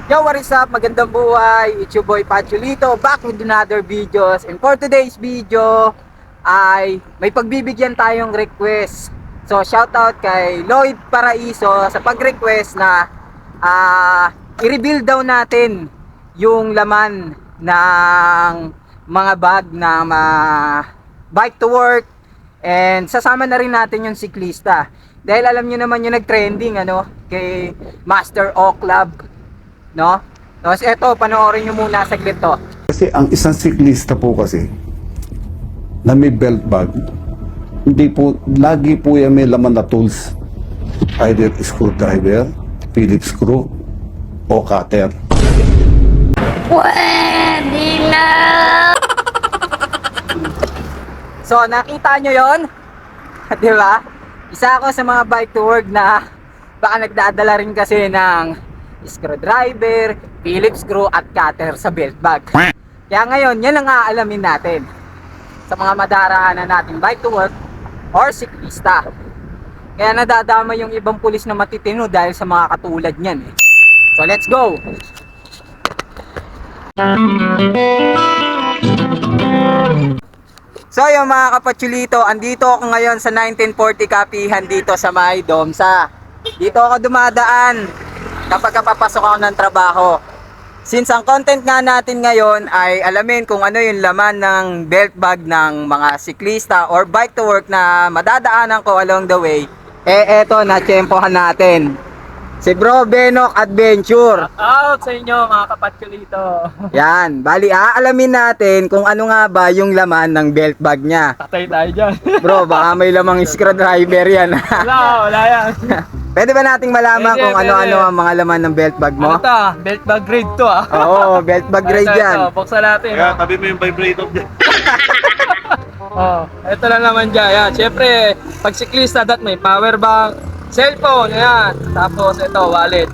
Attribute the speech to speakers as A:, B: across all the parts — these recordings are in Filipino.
A: Yo, what is up? Magandang buhay. It's your boy Pachulito, back with another videos. And for today's video ay may pagbibigyan tayong request. So shoutout kay Lloyd Paraiso sa pag-request na i-reveal daw natin yung laman ng mga bag na bike to work, and sasama na rin natin yung siklista. Dahil alam nyo naman yung nag-trending kay Master O Club, no? Tapos eto, panoorin nyo muna saglit to.
B: Kasi ang isang siklista po kasi na may belt bag, hindi po, lagi po yan may laman na tools. Either screwdriver, Phillips screw, o cutter.
C: Pwede na!
A: So, nakita nyo yon? Di ba? Isa ako sa mga bike to work na baka nagdadala rin kasi ng screwdriver, Phillips screw at cutter sa belt bag. Kaya ngayon, yan ang aalamin natin sa mga madaraanan natin bike to work or siklista. Kaya nadadama yung ibang pulis na matitino dahil sa mga katulad niyan eh. So let's go! So yung mga kapatsulito, andito ako ngayon sa 1940 Kapihan dito sa May Domsa. Dito ako dumadaan kapag papasok ako ng trabaho. Since ang content nga natin ngayon ay alamin kung ano yung laman ng belt bag ng mga siklista or bike to work na madadaanan ko along the way, eto na-tsempohan natin si Bro Benok Adventure.
D: Out sa inyo mga kapatsulito.
A: Yan, bali aalamin natin kung ano nga ba yung laman ng belt bag niya.
D: Tatay tayo dyan.
A: Bro, baka may lamang screwdriver yan.
D: Wala yan.
A: Pwede ba nating malaman
D: Pwede,
A: kung ano-ano
D: pwede.
A: ang mga laman ng belt bag mo?
D: Ano to? Belt bag grade to ah.
A: Oo, belt bag grade
D: Ito,
A: yan.
D: ito, buksan natin.
E: Kaya tabi mo yung vibrator dyan.
D: Oh, ito lang naman dyan. Yan. Siyempre, pag siklista, may power bank, cellphone, ayan. Tapos ito, wallet.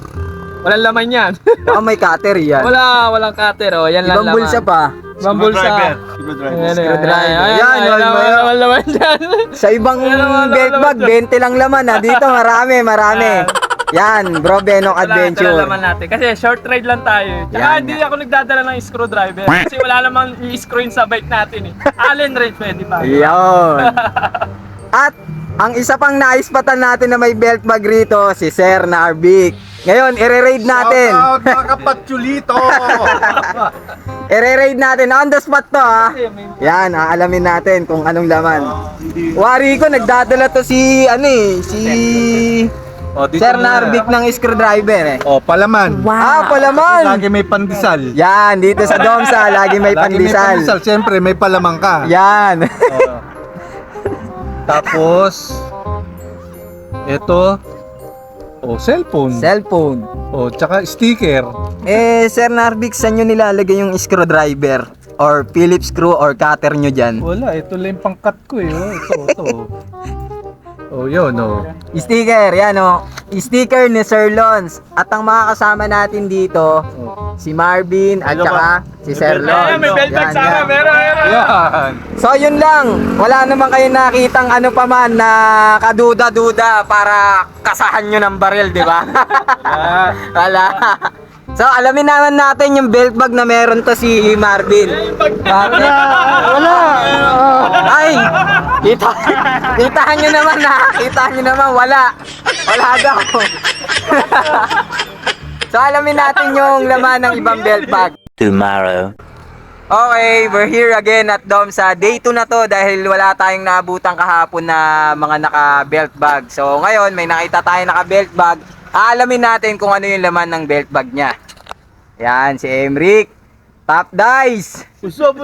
D: Walang laman yan.
A: Baka may cutter yan.
D: Walang cutter oh. Yan lang
A: Ibang
D: laman.
A: bulsa pa.
D: Ibang bulsa.
E: Screwdriver.
D: Ayan,
A: Screwdriver.
D: ayan,
A: Yan,
D: ayan,
A: wala-
D: walang laman dyan.
A: Sa ibang
D: Wala
A: belt bag, 20 lang laman ha. Dito marami. Yan, Bro Benok
D: Ito
A: Adventure.
D: lang naman natin. Kasi short ride lang tayo. Tsaka
A: Yan,
D: hindi
A: yan.
D: ako nagdadala ng screwdriver. Kasi wala namang i-screw sa bike natin eh. Allen wrench pwede pa.
A: Yun. At ang isa pang naispatan natin na may belt bag rito, si Sir Narvik. Ngayon, i-raid natin.
E: Shout out mga kapatsulito!
A: I-raid natin. On the spot to ha. Yan, aalamin natin kung anong laman. Wari ko, nagdadala to si Sir Narvik ng screwdriver eh.
E: Oh, palaman.
A: Palaman!
E: Lagi may pandesal.
A: Yan, dito sa Domsa, lagi may
E: Lagi may
A: pandesal.
E: pandesal. Siyempre, may palamang ka.
A: Yan.
E: Oh. Tapos, ito, cellphone.
A: Cellphone.
E: Tsaka sticker.
A: Sir Narvik, saan nyo nilalagay yung screwdriver? Or Phillips screw or cutter nyo dyan?
E: Wala, ito lang yung pangkat ko eh. Ito. Yun
A: Sticker, yan o. Sticker ni Sir Lons. At ang mga kasama natin dito, si Marvin at saka si Sir Lons.
D: Ayan, may belt bag
A: Yan,
D: sama.
A: yan.
D: Meron.
E: Yan.
A: So yun lang. Wala naman kayo nakitang ano pa man na kaduda-duda para kasahan nyo ng baril, di ba? Wala. So alamin naman natin yung belt bag na meron to si Marvin. Wala. Ay, kitahan nyo naman ha. Kitahan nyo naman, wala daw. So alamin natin yung laman ng ibang belt bag.
C: Tomorrow.
A: Okay, we're here again at Domsa. Day 2 na to dahil wala tayong naabutang kahapon na mga naka-belt bag. So ngayon, may nakita tayo naka-belt bag. Aalamin natin kung ano yung laman ng belt bag niya. Yan, si Emric. Top Dice.
E: Usop!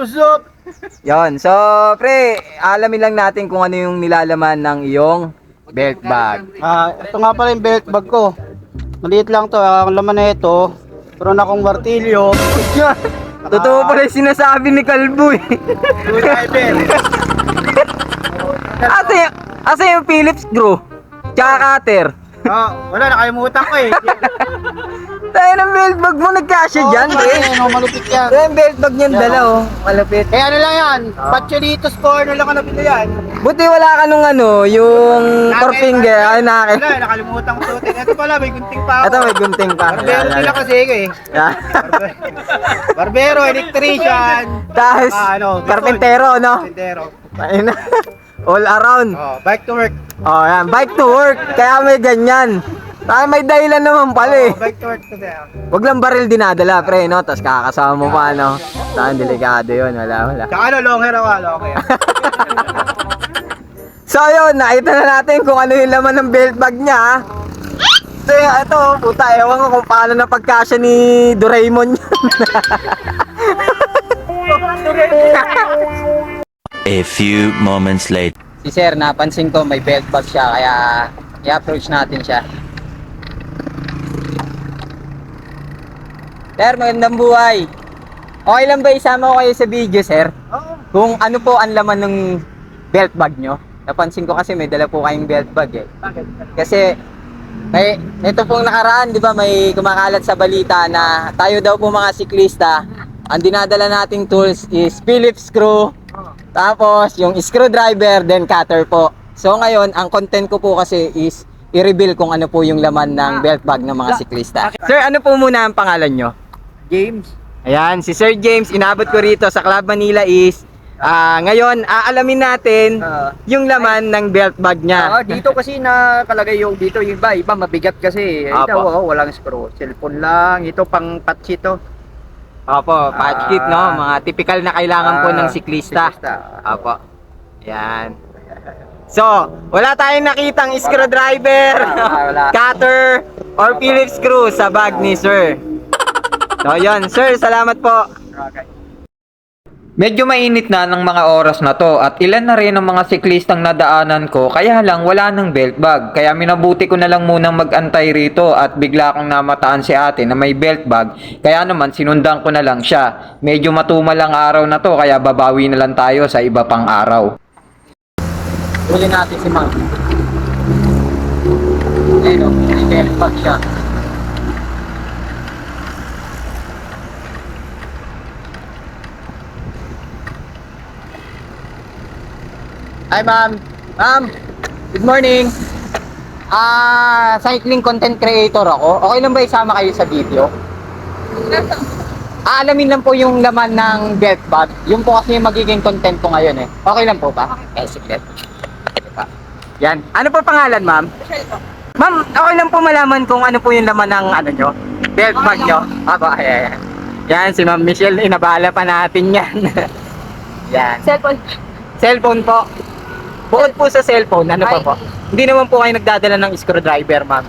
A: Yon, so pre, alamin lang natin kung ano yung nilalaman ng iyong belt bag.
F: Ito nga pala yung belt bag ko. Maliit lang to, ang laman na ito. Meron akong martilyo.
A: Totoo pala yung sinasabi ni Kalbo eh. Asa yung Phillips screw? Tsaka cutter.
F: Wala, nakalimutan ko eh.
A: Tayo ng belt bag mo, nagkasya dyan, pre.
F: Malupit yan.
A: Yung belt bag niyan dala, oh. Malapit.
F: Eh ano lang yan, Pacholitos corner lang ka nabili yan.
A: Buti wala ka nung ano, yung four finger. Ay, naki.
F: Wala, nakalimutan ko suotin. Ito pala, may gunting pa ako.
A: Ito, may gunting pa.
F: Barbero nila kasi ako eh.
A: Yan.
F: Barbero, electrician.
A: Tapos, karpentero, no?
F: Carpentero.
A: Ayun na. All around.
F: Oh, bike to work.
A: Oh, yan. Bike to work. Kaya may ganyan. Tayo may dahilan naman pala eh.
F: Oh, bike to work kasi.
A: Wag lang baril dinadala, pre, no? Tapos kakasama mo pa, no? Saan delikado yun. Wala.
F: Tsaka ano, long hair ako, long hair.
A: So, yun. Nakita na natin kung ano yung laman ng belt bag niya, ha? So, ito, puta, ewan ko kung paano na pagkasya ni Doraemon yun.
C: A few moments later.
A: Si Sir, napansin ko may belt bag siya, kaya i-approach natin siya. Sir, magandang buhay. Okay lang ba isama ko kayo sa video, Sir?
F: Oo.
A: Kung ano po ang laman ng belt bag nyo? Napansin ko kasi may dala po kayong belt bag eh.
F: Bakit?
A: Kasi ito pong nakaraan, di ba, may kumakalat sa balita na tayo daw po mga siklista, ang dinadala nating tools is Phillips screw, tapos yung screwdriver, then cutter po. So ngayon, ang content ko po kasi is i-reveal kung ano po yung laman ng belt bag ng mga siklista. Sir, ano po muna ang pangalan nyo?
F: James.
A: Ayan, si Sir James, inabot ko rito sa Club Manila is ngayon, aalamin natin yung laman ng belt bag niya.
F: Dito kasi nakalagay yung dito yung iba mabigat kasi. Ito
A: Apo.
F: walang screw. Cellphone lang. Ito pang patch ito.
A: Opo, patch kit, no? Mga typical na kailangan po ng siklista.
F: Siklista.
A: Opo. Yan. So, wala tayong nakitang screwdriver,
F: Wala.
A: cutter, or Phillips screw sa bag ni Sir. So, yun. Sir, salamat po.
G: Medyo mainit na ng mga oras na to at ilan na rin ang mga siklistang nadaanan ko kaya lang wala ng belt bag. Kaya minabuti ko na lang munang mag-antay rito at bigla kong namataan si ate na may belt bag. Kaya naman sinundan ko na lang siya. Medyo matumal ang araw na to kaya babawi na lang tayo sa iba pang araw.
A: Huli natin si Ma'am. Ayun, may belt bag siya. Hi, Ma'am. Ma'am, good morning. Cycling content creator ako. Okay lang ba isama kayo sa video? Alamin lang po yung laman ng belt bag. Yung po kasi yung magiging content ko ngayon eh. Okay lang po ba? Okay, sige. Yan. Ano po pangalan, ma'am? Ma'am, okay lang po malaman kung ano po yung laman ng ano nyo? Belt bag nyo? Aba, ayan. Yan, si Ma'am Michelle, inabala pa natin yan. Yan. Cellphone po. Bukod po sa cellphone, ano pa po? Hindi naman po kayo nagdadala ng screwdriver, ma'am.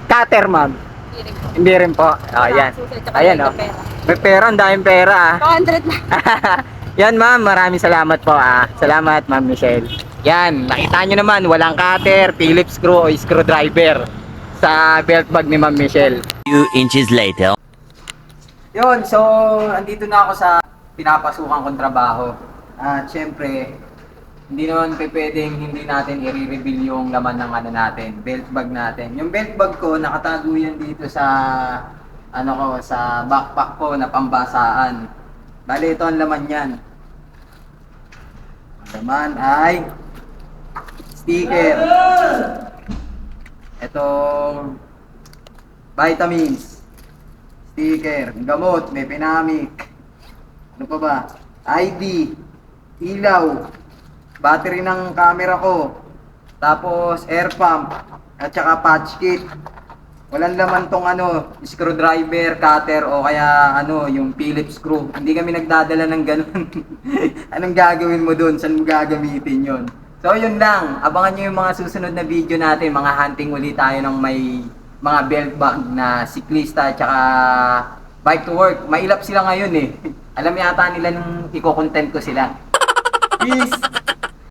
A: Cutter, ma'am. Hindi rin po. Ayan. Ayan, oh. May pera, ang daming pera,
H: 200 na.
A: Yan, ma'am. Maraming salamat po, Salamat, Ma'am Michelle. Yan. Nakita nyo naman, walang cutter, Phillips screw o screwdriver sa belt bag ni Ma'am Michelle.
C: Few inches later.
A: Yun, so andito na ako sa pinapasukan kong trabaho. At syempre, hindi naman pwedeng hindi natin i-reveal yung laman ng ano natin, belt bag natin. Yung belt bag ko, nakatago yan dito sa ano ko, sa backpack ko na pambasaan. Bale, ito ang laman yan. Ang laman ay sticker. Itong vitamins. Sticker, gamot, may pinamik. Ano pa ba? ID, ilaw, battery ng camera ko, tapos air pump, at saka patch kit. Walang laman tong ano, screwdriver, cutter, o kaya ano, yung Phillips screw. Hindi kami nagdadala ng ganun. Anong gagawin mo dun? Saan mo gagamitin yon? So yun lang, abangan nyo yung mga susunod na video natin, mga hunting ulit tayo ng may mga belt bag na siklista at saka bike to work. Mailap sila ngayon eh. Alam yata nila nung iko-content ko sila. Peace!